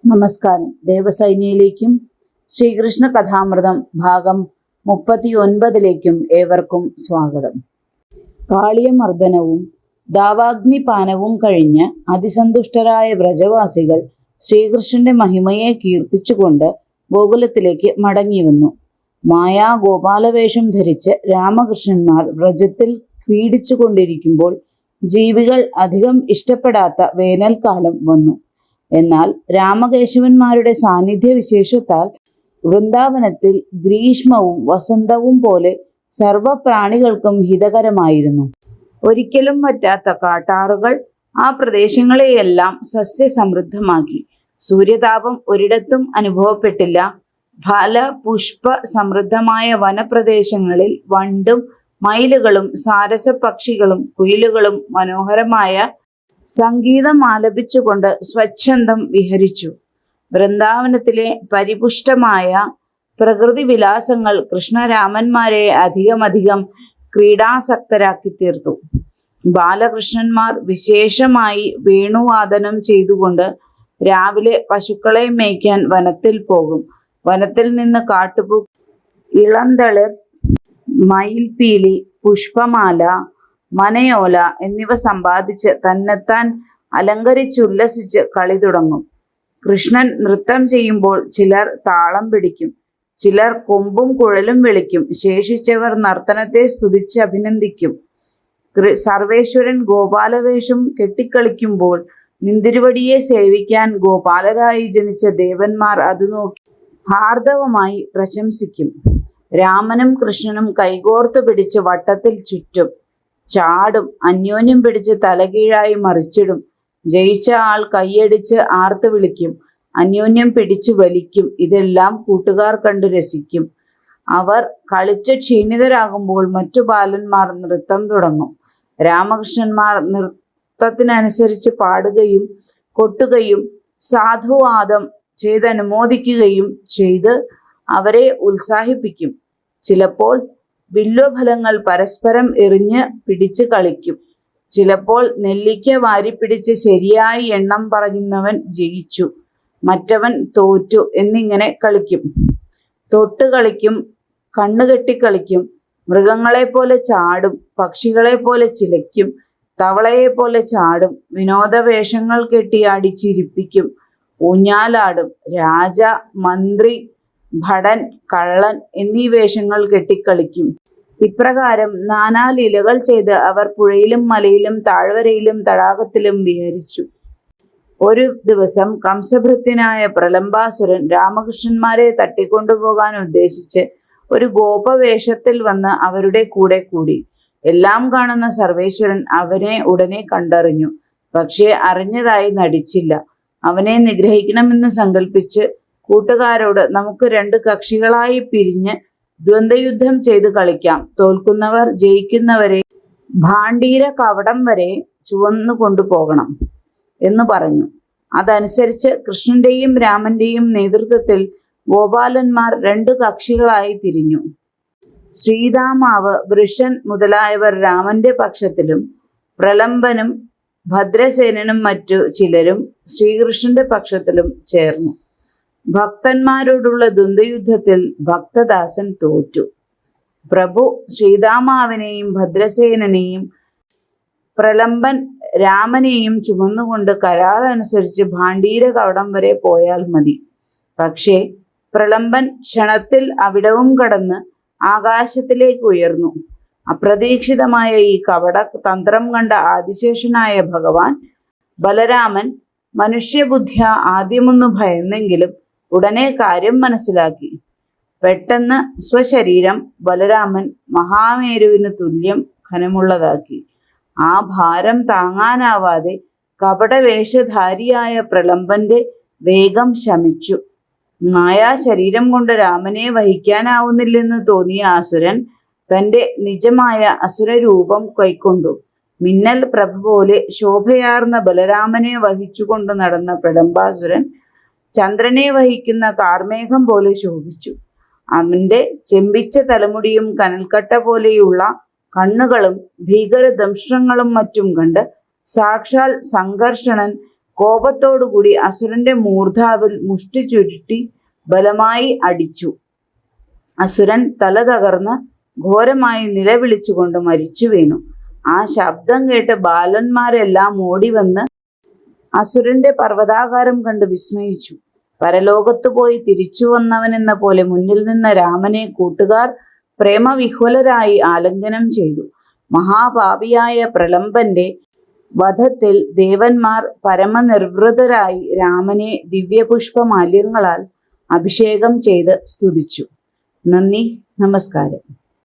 നമസ്കാരം. ദേവസൈന്യയിലേക്കും ശ്രീകൃഷ്ണ കഥാമൃതം ഭാഗം 39 ഏവർക്കും സ്വാഗതം. കാളിയമർദ്ദനവും ദാവാഗ്നിപാനവും കഴിഞ്ഞ് അതിസന്തുഷ്ടരായ വ്രജവാസികൾ ശ്രീകൃഷ്ണന്റെ മഹിമയെ കീർത്തിച്ചുകൊണ്ട് ഗോകുലത്തിലേക്ക് മടങ്ങി വന്നു. മായാ ഗോപാലവേഷം ധരിച്ച് രാമകൃഷ്ണന്മാർ വ്രജത്തിൽ ക്രീഡിച്ചു കൊണ്ടിരിക്കുമ്പോൾ ജീവികൾ അധികം ഇഷ്ടപ്പെടാത്ത വേനൽക്കാലം വന്നു. എന്നാൽ രാമകേശവന്മാരുടെ സാന്നിധ്യ വിശേഷത്താൽ വൃന്ദാവനത്തിൽ ഗ്രീഷ്മവും വസന്തവും പോലെ സർവപ്രാണികൾക്കും ഹിതകരമായിരുന്നു. ഒരിക്കലും പറ്റാത്ത കാട്ടാറുകൾ ആ പ്രദേശങ്ങളെയെല്ലാം സസ്യസമൃദ്ധമാക്കി. സൂര്യതാപം ഒരിടത്തും അനുഭവപ്പെട്ടില്ല. ഫല പുഷ്പ സമൃദ്ധമായ വനപ്രദേശങ്ങളിൽ വണ്ടും മയിലുകളും സാരസപക്ഷികളും കുയിലുകളും മനോഹരമായ സംഗീതം ആലപിച്ചുകൊണ്ട് സ്വച്ഛന്തം വിഹരിച്ചു. വൃന്ദാവനത്തിലെ പരിപുഷ്ടമായ പ്രകൃതി വിലാസങ്ങൾ കൃഷ്ണരാമന്മാരെ അധികം ക്രീഡാസക്തരാക്കി തീർത്തു. ബാലകൃഷ്ണന്മാർ വിശേഷമായി വേണുവാദനം ചെയ്തുകൊണ്ട് രാവിലെ പശുക്കളെ മേയ്ക്കാൻ വനത്തിൽ പോകും. വനത്തിൽ നിന്ന് കാട്ടുപൂ, ഇളന്തളിർ, മയിൽപീലി, പുഷ്പമാല, മനയോല എന്നിവ സമ്പാദിച്ച് തന്നെത്താൻ അലങ്കരിച്ചുല്ലസിച്ച് കളി തുടങ്ങും. കൃഷ്ണൻ നൃത്തം ചെയ്യുമ്പോൾ ചിലർ താളം പിടിക്കും, ചിലർ കൊമ്പും കുഴലും വിളിക്കും. ശേഷിച്ചവർ നർത്തനത്തെ സ്തുതിച്ച് അഭിനന്ദിക്കും. സർവേശ്വരൻ ഗോപാലവേഷം കെട്ടിക്കളിക്കുമ്പോൾ നിന്തിരുവടിയെ സേവിക്കാൻ ഗോപാലരായി ജനിച്ച ദേവന്മാർ അത് നോക്കി ഹാർദവമായി പ്രശംസിക്കും. രാമനും കൃഷ്ണനും കൈകോർത്തു പിടിച്ച് വട്ടത്തിൽ ചുറ്റും ചാടും. അന്യോന്യം പിടിച്ച് തലകീഴായി മറിച്ചിടും. ജയിച്ച ആൾ കൈയടിച്ച് ആർത്തു വിളിക്കും. അന്യോന്യം പിടിച്ചു വലിക്കും. ഇതെല്ലാം കൂട്ടുകാർ കണ്ടു രസിക്കും. അവർ കളിച്ച് ക്ഷീണിതരാകുമ്പോൾ മറ്റു ബാലന്മാർ നൃത്തം തുടങ്ങും. രാമകൃഷ്ണന്മാർ നൃത്തത്തിനനുസരിച്ച് പാടുകയും കൊട്ടുകയും സാധുവാദം ചെയ്തനുമോദിക്കുകയും ചെയ്ത് അവരെ ഉത്സാഹിപ്പിക്കും. ചിലപ്പോൾ ബില്വഫലങ്ങൾ പരസ്പരം എറിഞ്ഞ് പിടിച്ച് കളിക്കും. ചിലപ്പോൾ നെല്ലിക്ക വാരിപ്പിടിച്ച് ശരിയായി എണ്ണം പറയുന്നവൻ ജയിച്ചു, മറ്റവൻ തോറ്റു എന്നിങ്ങനെ കളിക്കും. തൊട്ട് കളിക്കും, കണ്ണുകെട്ടി കളിക്കും. മൃഗങ്ങളെപ്പോലെ ചാടും, പക്ഷികളെ പോലെ ചിലയ്ക്കും, തവളയെപ്പോലെ ചാടും. വിനോദവേഷങ്ങൾ കെട്ടിയാടി ചിരിപ്പിക്കും, ഊഞ്ഞാലാടും. രാജ, മന്ത്രി, ഭടൻ, കള്ളൻ എന്നീ വേഷങ്ങൾ കെട്ടിക്കളിക്കും. ഇപ്രകാരം നാനാലീലകൾ ചെയ്ത് അവർ പുഴയിലും മലയിലും താഴ്വരയിലും തടാകത്തിലും വിഹരിച്ചു. ഒരു ദിവസം കംസഭൃത്യനായ പ്രലംബാസുരൻ രാമകൃഷ്ണന്മാരെ തട്ടിക്കൊണ്ടുപോകാൻ ഉദ്ദേശിച്ച് ഒരു ഗോപവേഷത്തിൽ വന്ന് അവരുടെ കൂടെ കൂടി. എല്ലാം കാണുന്ന സർവേശ്വരൻ അവനെ ഉടനെ കണ്ടറിഞ്ഞു. പക്ഷേ അറിഞ്ഞതായി നടിച്ചില്ല. അവനെ നിഗ്രഹിക്കണമെന്ന് സങ്കല്പിച്ച് കൂട്ടുകാരോട്, നമുക്ക് 2 കക്ഷികളായി പിരിഞ്ഞ് ദ്വന്ദ്വയുദ്ധം ചെയ്ത് കളിക്കാം. തോൽക്കുന്നവർ ജയിക്കുന്നവരെ ഭാണ്ഡീര കവടം വരെ ചുവന്നു കൊണ്ടുപോകണം എന്ന് പറഞ്ഞു. അതനുസരിച്ച് കൃഷ്ണന്റെയും രാമന്റെയും നേതൃത്വത്തിൽ ഗോപാലന്മാർ 2 കക്ഷികളായി തിരിഞ്ഞു. ശ്രീതാമാവ്, വൃഷൻ മുതലായവർ രാമന്റെ പക്ഷത്തിലും പ്രലംബനും ഭദ്രസേനനും മറ്റു ചിലരും ശ്രീകൃഷ്ണന്റെ പക്ഷത്തിലും ചേർന്നു. ഭക്തന്മാരോടുള്ള ദ്വന്ദ്വയുദ്ധത്തിൽ ഭക്തദാസൻ തോറ്റു. പ്രഭു ശ്രീതാമാവിനെയും ഭദ്രസേനനെയും പ്രലംബൻ രാമനെയും ചുമന്നുകൊണ്ട് കരാർ അനുസരിച്ച് ഭാണ്ഡീര കവടം വരെ പോയാൽ മതി. പക്ഷേ പ്രലംബൻ ക്ഷണത്തിൽ അവിടവും കടന്ന് ആകാശത്തിലേക്ക് ഉയർന്നു. അപ്രതീക്ഷിതമായ ഈ കപട തന്ത്രം കണ്ട ആദിശേഷനായ ഭഗവാൻ ബലരാമൻ മനുഷ്യബുദ്ധ്യ ആദ്യമൊന്നു ഭയന്നെങ്കിലും ഉടനെ കാര്യം മനസ്സിലാക്കി. പെട്ടെന്ന് സ്വശരീരം ബലരാമൻ മഹാമേരുവിന് തുല്യം ഘനമുള്ളതാക്കി. ആ ഭാരം താങ്ങാനാവാതെ കപടവേഷധാരിയായ പ്രലംബന്റെ വേഗം ശമിച്ചു. മായാ ശരീരം കൊണ്ട് രാമനെ വഹിക്കാനാവുന്നില്ലെന്ന് തോന്നിയ അസുരൻ തന്റെ നിജമായ അസുരരൂപം കൈക്കൊണ്ടു. മിന്നൽ പ്രഭ പോലെ ശോഭയാർന്ന ബലരാമനെ വഹിച്ചുകൊണ്ട് നടന്ന പ്രലംബാസുരൻ ചന്ദ്രനെ വഹിക്കുന്ന കാർമേഘം പോലെ ശോഭിച്ചു. അവന്റെ ചെമ്പിച്ച തലമുടിയും കനൽക്കട്ട പോലെയുള്ള കണ്ണുകളും ഭീകരദംഷ്ട്രങ്ങളും മറ്റും കണ്ട് സാക്ഷാൽ സംഘർഷണൻ കോപത്തോടുകൂടി അസുരന്റെ മൂർധാവിൽ മുഷ്ടി ചുരുട്ടി ബലമായി അടിച്ചു. അസുരൻ തല തകർന്ന് ഘോരമായി നിലവിളിച്ചുകൊണ്ട് മരിച്ചു വീണു. ആ ശബ്ദം കേട്ട് ബാലന്മാരെല്ലാം ഓടിവന്ന് അസുരന്റെ പർവ്വതാകാരം കണ്ട് വിസ്മയിച്ചു. പരലോകത്തു പോയി തിരിച്ചു വന്നവനെന്ന പോലെ മുന്നിൽ നിന്ന രാമനെ കൂട്ടുകാർ പ്രേമവിഹ്വലരായി ആലിംഗനം ചെയ്തു. മഹാപാപിയായ പ്രലംബന്റെ വധത്തിൽ ദേവന്മാർ പരമനിർവൃതരായി രാമനെ ദിവ്യപുഷ്പമാല്യങ്ങളാൽ അഭിഷേകം ചെയ്ത് സ്തുതിച്ചു. നന്ദി, നമസ്കാരം.